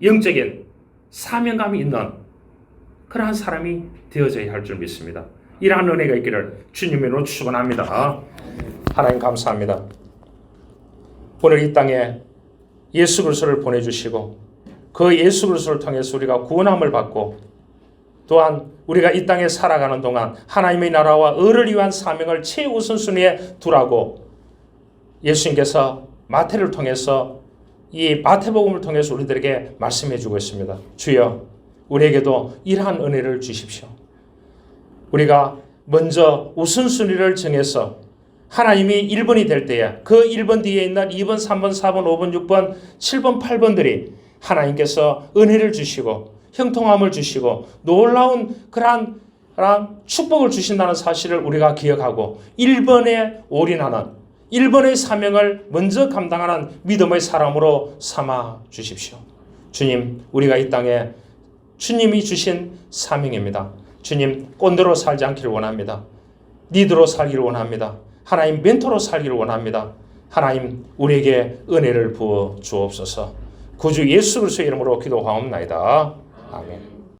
영적인 사명감이 있는 그러한 사람이 되어져야 할 줄 믿습니다. 이러한 은혜가 있기를 주님으로 축원합니다. 하나님 감사합니다. 오늘 이 땅에 예수 그리스도를 보내주시고 그 예수 그리스도를 통해서 우리가 구원함을 받고 또한 우리가 이 땅에 살아가는 동안 하나님의 나라와 의를 위한 사명을 최우선순위에 두라고 예수님께서 마태를 통해서 이 마태복음을 통해서 우리들에게 말씀해 주고 있습니다. 주여 우리에게도 이러한 은혜를 주십시오. 우리가 먼저 우선순위를 정해서 하나님이 1번이 될 때에 그 1번 뒤에 있는 2번, 3번, 4번, 5번, 6번, 7번, 8번들이 하나님께서 은혜를 주시고 형통함을 주시고 놀라운 그러한 축복을 주신다는 사실을 우리가 기억하고 1번에 올인하는 1번의 사명을 먼저 감당하는 믿음의 사람으로 삼아 주십시오. 주님, 우리가 이 땅에 주님이 주신 사명입니다. 주님, 꼰대로 살지 않기를 원합니다. 리더로 살기를 원합니다. 하나님 멘토로 살기를 원합니다. 하나님 우리에게 은혜를 부어 주옵소서. 구주 예수 그리스도의 이름으로 기도하옵나이다. 아멘.